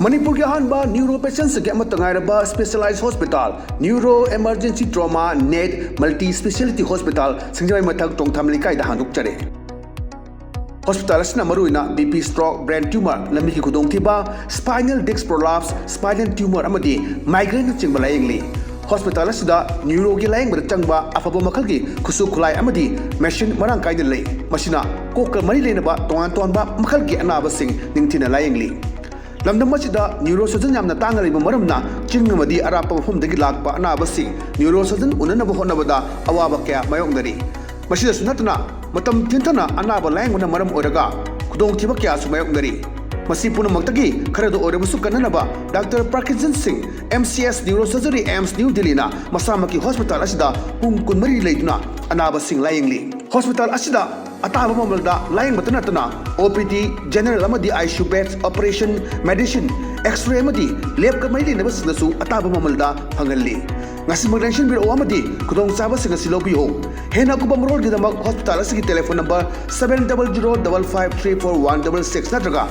Manipur के अहानबा neuro patients के अमत तंगाइरबा specialised hospital neuro emergency trauma नेट मल्टी स्पेशलिटी हॉस्पिटल सिंगजवाई मथक टोंगथाम लिकाई दा हांदुकचरे हॉस्पिटल असना मरुइना बीपी स्ट्रोक ब्रेन ट्यूमर लंबी की खुदोंगथिबा spinal disc prolapse spinal tumour अमदी माइग्रेन चिंगबा लायंगली हॉस्पिटल असदा न्यूरो की लायंग चंगबा अफब मखल की खुसु खुलाई अमदी मेशिन मरांग कायदे लई मसिना कोक मरी लेनबा तोंगान तोंबा मखल की अनाबसिंग निंगथिना लायंगली लमदम मसिदा neuro surgeon यामना तांगरिबा मरमना चिंगमदी अरापा मफमदगी Lakpa अनाबसिंग neuro surgeon उननब होनबदा अवाबा क्या मायोंगदरी मसिदा सुनतना मतम तिंथना अनाबा लायंगना मरम ओरगा खुदोंथिबा क्या सुमायोंगदरी मसी पुनमक्तगी खरदो ओरबसु कन्ननबा doctor Parkinson Singh MCS neuro surgery AIIMS new दिल्लीना मसामकी हॉस्पिटल असिदा पुंग कुनमरी लेदुना अनाबा सिंह लायंगली हॉस्पिटल असिदा अताब ममलदा लायंग बतनतना ओपीडी जनरल अमदी ICU beds operation medicine x-ray अमदी लैब कमरी लेनबसनसु अताब ममलदा फंगल्ली ngasi magdenshin biro amadi kudong saba singa silobiyo hena kuba mrol gidamag hospital asigi telephone number 7005534166 natraga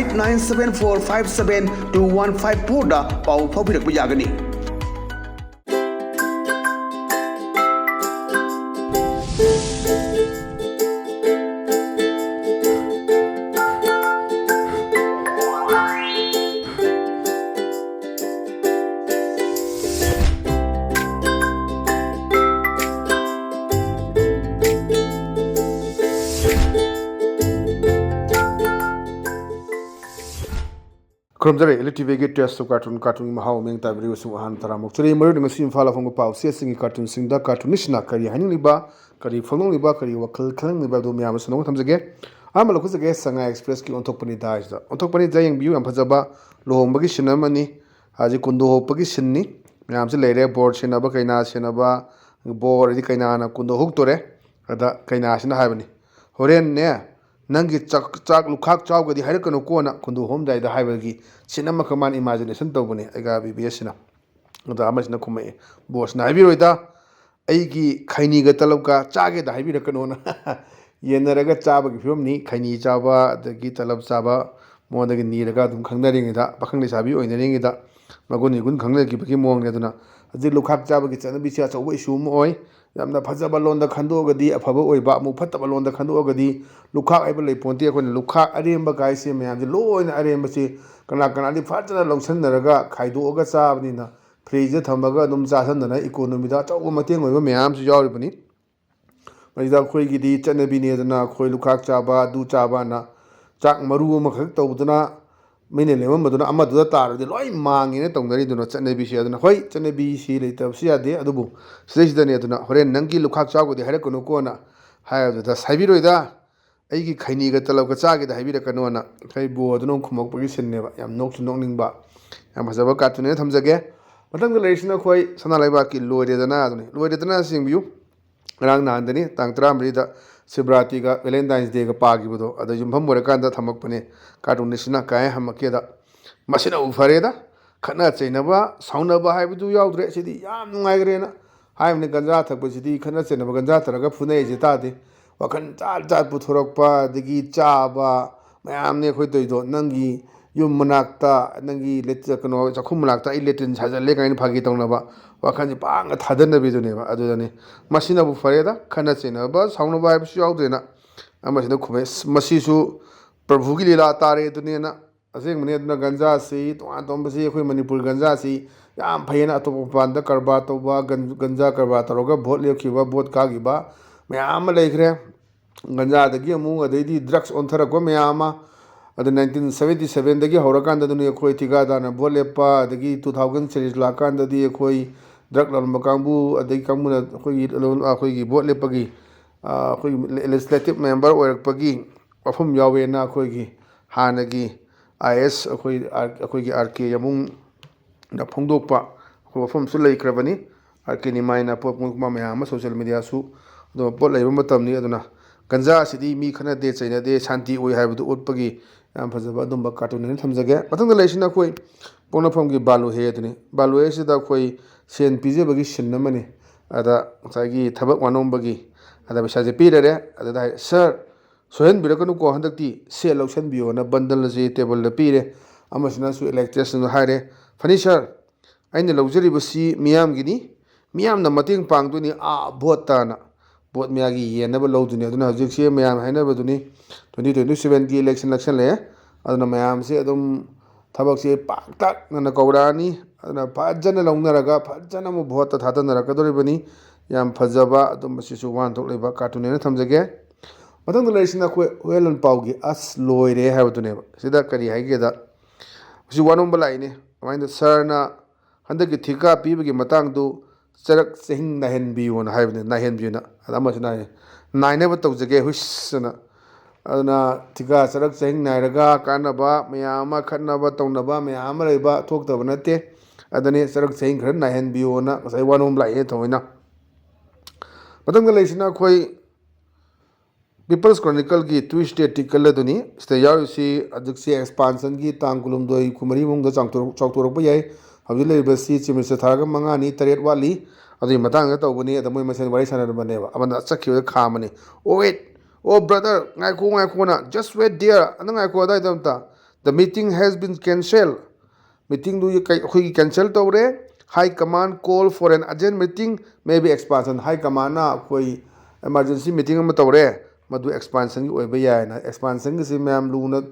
8974572154 da pau phabirak yagani Kromjare ELITETV ge test cartoon mahau meng ta video su han taramok churi maru ding sim fala phong pau se singi cartoon singda cartoonist na kari haning liba kari phonong liba kari wakal khalang liba do myam sunong thamjage amalo khujage sanga express ki onthok pani da is da onthok pani jayeng view am phajaba lohong bagi sinamani haji kundo hopagi sinni myam se leire board sinaba kaina sinaba board di kaina na kundo huk tore ada kaina sina habani horen ne nangi chak lukhak chawga di hair kanu kona kundu hom dai da haibagi sinama kaman imagination tawbune aiga bbs na da amasna khumai boss na habi roida aigi khaini ga talabka chage da habi rakano na yenaraga chaba gi film ni khaini chaba dagi talab chaba modagi ni raga dum khangnaring da pakhang ni sabi oinaring da maguni gun khangle gi baki mong ne duna aji lukhak chaba gi chana bi sia chawa isu mo oi yamna phajaba londa khandogadi afaba oiba mu phattaba londa khandogadi lukha aiba leiponti akhone lukha aremba gaise myam je loina aremba si kana kana di phajana longsanaraga khaidoga chabnina freezer thambaga dum chasandana economy da chaw mateng oiba myam su yawribani maida khoi gi di chanabi ne dana khoi lukha chaba du chaba na chak maru ma khak tawdana mine lemam maduna amadu da tarudi loi mangi ne tongdari duna chanabi si aduna hoi chanabi si leitab si ade adubu sida ne aduna horen nangi lukhak chawgo di hare kono kona hayo da saibiroida aigi khaini ga talab ga chage da haibira kano na kai bo aduna khumok pagi sinne ba yam nok nokning ba yam hasaba katune thamjage matang ga leisna khoi sana laiba ki loire dana adune singbiu rang nandani tang 13 da Sibrati ga Valentine's Day ga pagi bodo ada jumpham borakanda thamak pane cartoon nisna kai hamake da masina ufare da khana chainaba saunaba haibudu yaudre sidi yam nungai grena haimne ganja thakpa sidi khana chainaba ganja taraga phunai je ta de wakhan chal puthorokpa digi chaba mayamne khoi toido nangi yum manakta nangi letja kano chakhum manakta I letin sajale kain phagi tongnaba wakhan pang thadana bidune ba adudane masina bu fareda khana chena ba sauna ba su yaudena amasina khume masisu prabhu gi lila tare dunena aseng mane duna ganja si to basi khoi manipur ganja si yam phayena to panda karba to ba ganja karba taroga bhot lekhiba bot ka gi ba mayam lekhre ganja dagi amu adedi drugs onthara ko mayama ada 1977 dagi horakanda duni khoi tiga dana bolepa dagi 2000 series lakanda di khoi drug lalma kangbu adagi kangmuna khoi gi bolepagi khoi legislative member oirakpagi wafum yawe na khoi gi hanagi is khoi gi rk yamung na phongdokpa khoi wafum su leikrabani rk ni maina popma mayama social media su do bot leiba matamni aduna ganja sidi mi khana de chaina de shanti oi haibudu utpagi yam phajaba dumba cartoon ni thamjage matang leisina khoi ponafam gi balu he aduni balu he sida khoi sen pije bagi sinnamani ada sagi thabak wanom bagi ada bisa je pirare ada sir sohen birakanu ko handakti se lausan biyo na bandal je table la pire ꯑꯃꯁꯤꯅꯁꯨ ꯏꯂꯦꯛꯇꯦꯁꯟꯗ ꯍꯥꯏꯔꯦ ꯐꯅꯤ ꯁꯥꯔ ꯑꯩꯅ ꯂꯧꯖꯔꯤꯕꯁꯤ ꯃꯤꯌꯥꯝꯒꯤꯅꯤ ꯃꯤꯌꯥꯝꯅ ꯃꯇꯦꯡ ꯄꯥꯡꯗꯣꯏꯅꯤ vote ꯇꯥꯅ vote ꯃꯌꯥꯒꯤ ꯌꯦꯟꯅꯕ ꯂꯧꯗꯣꯏꯅꯤ ꯑꯗꯨꯅ ꯍꯧꯖꯤꯛꯁꯦ ꯃꯌꯥꯝ ꯍꯥꯏꯅꯕꯗꯨꯅꯤ 2027ꯒꯤ election ꯅꯛꯁꯜꯂꯛꯑꯦ ꯑꯗꯨꯅ ꯃꯌꯥꯝꯁꯦ ꯑꯗꯨꯝ ꯊꯕꯛꯁꯦ ꯄꯥꯛꯇꯛꯅꯅ ꯀꯧꯔꯛꯑꯅꯤ ꯑꯗꯨꯅ ꯐꯖꯅ ꯂꯧꯅꯔꯒ ꯐꯖꯅ ꯑꯃꯨꯛ ꯚꯣꯠꯇ ꯊꯥꯗꯅꯔꯛꯀꯗꯧꯔꯤꯕꯅꯤ ꯌꯥꯝ ꯐꯖꯕ ꯑꯗꯨꯝꯕꯁꯤꯁꯨ ꯋꯥꯍꯟꯊꯣꯛ ꯂꯩꯕ ꯀꯥꯔꯇꯨꯟꯅꯦꯅ ꯊꯝꯖꯒꯦ ꯃꯊꯪꯗ ꯂꯩꯔꯤꯁꯤꯅ ꯑꯩꯈꯣꯏ ꯍꯨꯌꯦꯜꯂꯣꯟ ꯄꯥꯎꯒꯤ ꯑꯁ ꯂꯣꯏꯔꯦ ꯍꯥꯏꯕꯗꯨꯅꯦꯕ ꯁꯤꯗ ꯀꯔꯤ ꯍꯥꯏꯒꯦꯗ ꯍꯧꯖꯤꯛ ꯋꯥꯅꯣꯝꯕ ꯂꯥꯛꯏꯅꯦ ꯀꯃꯥꯏꯅ ꯁꯥꯔꯅ ꯍꯟꯗꯛꯀꯤ ꯊꯤꯀꯥ ꯄꯤꯕꯒꯤ ꯃꯇꯥꯡꯗꯨ ꯆꯔꯛ ꯆꯍꯤꯡ ꯅꯥꯏꯍꯟꯕꯤꯌꯨꯅ ꯍꯥꯏꯕꯅꯤ ꯅꯥꯏꯍꯟꯕꯤꯌꯨꯅ ꯑꯗ ꯑꯃꯁꯨꯅ ꯍꯥꯏꯌꯦ ꯅꯥꯏꯅꯕ ꯇꯧꯖꯒꯦ ꯍꯨꯏꯁꯁꯅ ꯑꯗꯨꯅ ꯊꯤꯀꯥ ꯆꯔꯛ ꯆꯍꯤꯡ ꯅꯥꯏꯔꯒ ꯀꯥꯟꯅꯕ ꯃꯌꯥꯝ ꯑꯃ ꯈꯠꯅꯕ ꯇꯧꯅꯕ ꯃꯌꯥꯝ ꯑꯃ ꯂꯩꯕ ꯊꯣꯛꯇꯕ ꯅꯠꯇꯦ ꯑꯗꯨꯅꯤ ꯆꯔꯛ ꯆꯍꯤꯡ ꯈꯔ ꯅꯥꯏꯍꯟꯕꯤꯌꯨꯅ ꯉꯁꯥꯏ ꯋꯥꯅꯣꯝ ꯂꯥꯛꯏꯅꯦ ꯊꯑꯣꯏꯅ ꯃꯊꯪꯗ ꯂꯩꯔꯤꯁꯤꯅ ꯑꯩꯈꯣꯏ ꯄꯤꯄꯜꯁ ꯀ꯭ꯔꯣꯅꯤꯀꯜꯒꯤ ꯇ꯭ꯋꯤꯁ ꯇꯤꯀꯜ ꯑꯗꯨꯅꯤ ꯁꯤꯗ ꯌꯥꯎꯔꯤꯁꯤ ꯍꯧꯖꯤꯛꯁꯤ ꯑꯦꯛꯁꯄꯥꯟꯁꯟꯒꯤ ꯇꯥꯡ 12 13 ꯃꯅꯨꯡꯗ ꯆꯥꯎꯊꯣꯔꯛꯄ ꯌꯥꯏ ꯍꯧꯖꯤꯛ ꯂꯩꯔꯤꯕꯁꯤ ꯆꯤꯐ ꯃꯤꯅꯤꯁꯇꯔ ꯊꯥꯔꯒ 5ꯅꯤ 3 ꯋꯥꯠꯂꯤ ꯑꯗꯨꯒꯤ ꯃꯇꯥꯡꯗ ꯇꯧꯕꯅꯤ ꯑꯗ ꯃꯣꯏ ꯃꯁꯦꯟ ꯋꯥꯔꯤ ꯁꯥꯟꯅꯔꯝꯕꯅꯦꯕ ꯑꯃꯅ ꯆꯠꯈꯤꯕꯗ ꯈꯥꯝꯕꯅꯤ ꯑꯣ ꯕ꯭ꯔꯗꯔ ꯉꯥꯏꯈꯣꯅ ꯖꯁ ꯋꯦꯠ ꯗꯤꯌꯔ ꯑꯗ ꯉꯥꯏꯈꯣ ꯑꯗꯥꯏꯗ ꯑꯝꯇ ꯗ ꯃꯤꯇꯤꯡ ꯍꯦꯖ ꯕꯤꯟ ꯀꯦꯟꯁꯦꯜ ꯃꯤꯇꯤꯡꯗꯨ ꯑꯩꯈꯣꯏꯒꯤ ꯀꯦꯟꯁꯦꯜ ꯇꯧꯔꯦ high command call for an urgent meeting may be expansion high ꯀꯃꯥꯟꯅ ꯑꯩꯈꯣꯏ ꯑꯦꯃꯥꯔꯖꯦꯟꯁꯤ ꯃꯤꯇꯤꯡ ꯑꯃ ꯇꯧꯔꯦ ꯃꯗꯨ ꯑꯦꯛꯁꯄꯥꯟꯁꯟꯒꯤ ꯑꯣꯏꯕ ꯌꯥꯏꯅ ꯑꯦꯛꯁꯄꯥꯟꯁꯟꯒꯤꯁꯤ ꯃꯌꯥꯝ ꯂꯨꯅ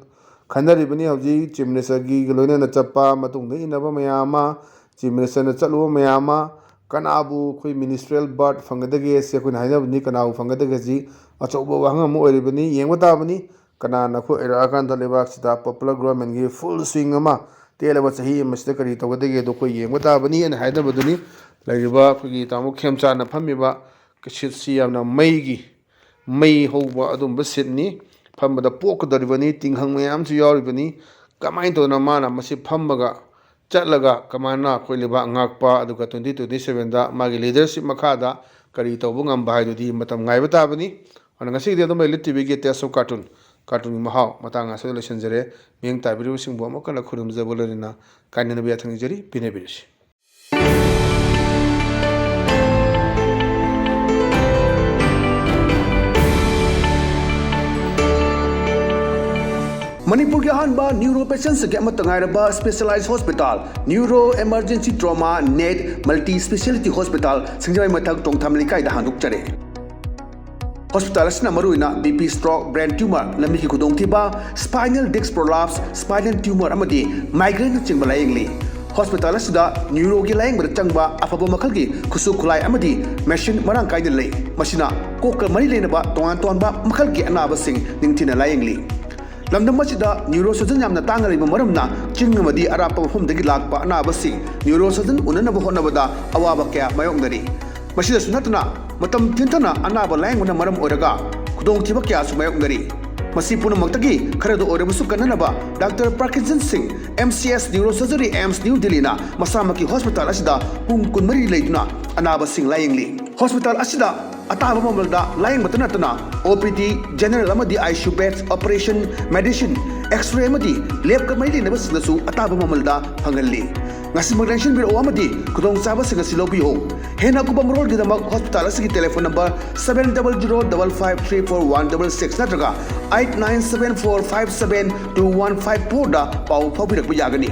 ꯈꯟꯅꯔꯤꯕꯅꯤ ꯍꯧꯖꯤꯛ ꯆꯤꯐ ꯃꯤꯅꯤꯁꯇꯔꯒꯤ ꯂꯣꯏꯅꯅ ꯆꯠꯄ ꯃꯇꯨꯡꯗ ꯏꯟꯅꯕ ꯃꯌꯥꯝ ꯑꯃ ꯆꯤꯐ ꯃꯤꯅꯤꯁꯇꯔꯅ ꯆꯠꯂꯨꯕ ꯃꯌꯥꯝ ꯑꯃ ꯀꯅꯥꯕꯨ ꯑꯩꯈꯣꯏ ꯃꯤꯅꯤꯁꯇ꯭ꯔꯤꯌꯦꯜ ꯕꯥꯔꯠ ꯐꯪꯒꯗꯒꯦꯁꯦ ꯑꯩꯈꯣꯏꯅ ꯍꯥꯏꯅꯕꯅꯤ ꯀꯅꯥꯕꯨ ꯐꯪꯒꯗꯒꯦꯁꯤ ꯑꯆꯧꯕ ꯋꯥꯍꯪ ꯑꯃ ꯑꯣꯏꯔꯤꯕꯅꯤ ꯌꯦꯡꯕ ꯇꯥꯕꯅꯤ ꯀꯅꯥꯅ ꯑꯩꯈꯣꯏ ꯑꯣꯏꯔꯛꯑꯀꯥꯟꯗ ꯂꯩꯕꯥꯛꯁꯤꯗ ꯄꯣꯄꯨꯂꯔ ꯒꯣꯔꯃꯦꯟꯒꯤ ꯐꯨꯜ ꯁ꯭ꯋꯤꯡ ꯑꯃ ꯇꯦꯜꯂꯕ ꯆꯍꯤ ꯑꯃꯁꯤꯗ ꯀꯔꯤ ꯇꯧꯒꯗꯒꯦꯗꯣ ꯑꯩꯈꯣꯏ ꯌꯦꯡꯕ ꯇꯥꯕꯅꯤ ꯍꯥꯏꯅ ꯍꯥꯏꯅꯕꯗꯨꯅꯤ ꯂꯩꯔꯤꯕ ꯑꯩꯈꯣꯏꯒꯤ ꯇꯥꯃꯣ ꯈꯦꯝꯆꯥꯟꯅ ꯐꯝꯃꯤꯕ ꯁꯤꯠꯁꯤ ꯌꯥꯝꯅ ꯃꯩ ꯍꯧꯕ ꯑꯗꯨꯝꯕ ꯁꯤꯠꯅꯤ ꯐꯝꯕꯗ ꯄꯣꯛꯀꯗꯧꯔꯤꯕꯅꯤ ꯇꯤꯡꯍꯪ ꯃꯌꯥꯝꯁꯨ ꯌꯥꯎꯔꯤꯕꯅꯤ ꯀꯃꯥꯏꯅ ꯇꯧꯗꯅ ꯃꯥꯅ ꯃꯁꯤ ꯐꯝꯃꯒ ꯆꯠꯂꯒ ꯀꯃꯥꯏꯅ ꯑꯩꯈꯣꯏ ꯂꯩꯕꯥꯛ ꯉꯥꯛꯄ ꯑꯗꯨꯒ 2027ꯗ ꯃꯥꯒꯤ ꯂꯤꯗꯔꯁꯤꯞ ꯃꯈꯥꯗ ꯀꯔꯤ ꯇꯧꯕ ꯉꯝꯕ ꯍꯥꯏꯗꯨꯗꯤ ꯃꯇꯝ ꯉꯥꯏꯕ ꯇꯥꯕꯅꯤ ꯑꯗꯨꯅ ꯉꯁꯤꯒꯤꯗꯤ ꯑꯗꯨꯝ ꯏꯂꯤꯠ ꯇꯤꯚꯤꯒꯤ ꯇꯦꯁ ꯑꯣꯐ ꯀꯥꯔꯇꯨꯟꯒꯤ ꯃꯍꯥꯎ ꯃꯇꯥꯡ ꯑꯁꯤꯗ ꯂꯣꯏꯁꯤꯟꯖꯔꯦ ꯃꯤꯠꯌꯦꯡ ꯇꯥꯕꯤꯔꯤꯕꯁꯤꯡꯕꯨ ꯑꯃꯨꯛ ꯍꯟꯅ ꯈꯨꯔꯨꯝꯖꯕ ꯂꯣꯏꯅꯅ ꯀꯥꯏꯅꯅꯕ ꯌꯥꯊꯪ ꯅꯤꯖꯔꯤ ꯄꯤꯅꯕꯤꯔꯁꯤ Manipur के अहानबा न्यूरो पेशेंट्स के अमत ngairaba specialised hospital neuro emergency trauma नेट मल्टी स्पेशलिटी हॉस्पिटल सिंगजमai मथक टोंगथाम लिकाई दा हानुक चरे हॉस्पिटल असना मरुइना बीपी स्ट्रोक ब्रेन ट्यूमर लमी की खुदोंगथिबा spinal disc prolapse spinal tumour अमदी माइग्रेन चिंगबा लायंगली हॉस्पिटल असदा न्यूरो की लायंग बर चंगबा अफबो मखल की खुसु खुलाई अमदी मशीन मरांग काइदे लई मसिना कोक मरी लेनबा तोंगान तोंबा मखल की अनाबा सिंग निंगथिना लायंगली लमदम मसिदा न्यूरो सर्जन यामना तांगा लेबा मरमना चिंग मदी अरापा मफमदगी लाकपा अनाबसी न्यूरो सर्जन उननबा होनबदा अवाबा कया मायोंगदरी मसिदा सुनतना मतम थिंथना अनाबा लायंगना मरम ओरगा खुदोंथिबा कया सुमायोंगदरी मसी पुनमक्तगी खरदो ओरबसु कन्ननबा doctor Parkinson Singh MCS neuro surgery AIIMS new दिल्लीना मसामकी हॉस्पिटल असिदा पुंग कुनमरी लेदुना अनाबा सिंह लायंगली हॉस्पिटल असिदा अताबा ममलदा लाइन मतनतना OPD जनरल अमदी ICU beds operation medicine x-ray अमदी लैब कमैली नबसिनसु अताबा ममलदा फंगल्ली ngasimagrenshin biro amadi kudong chaba singa silobiho hena kubam rol gidamak hospital asigi telephone number 7005534166 natraga 8974572154 da pau phabirak yagani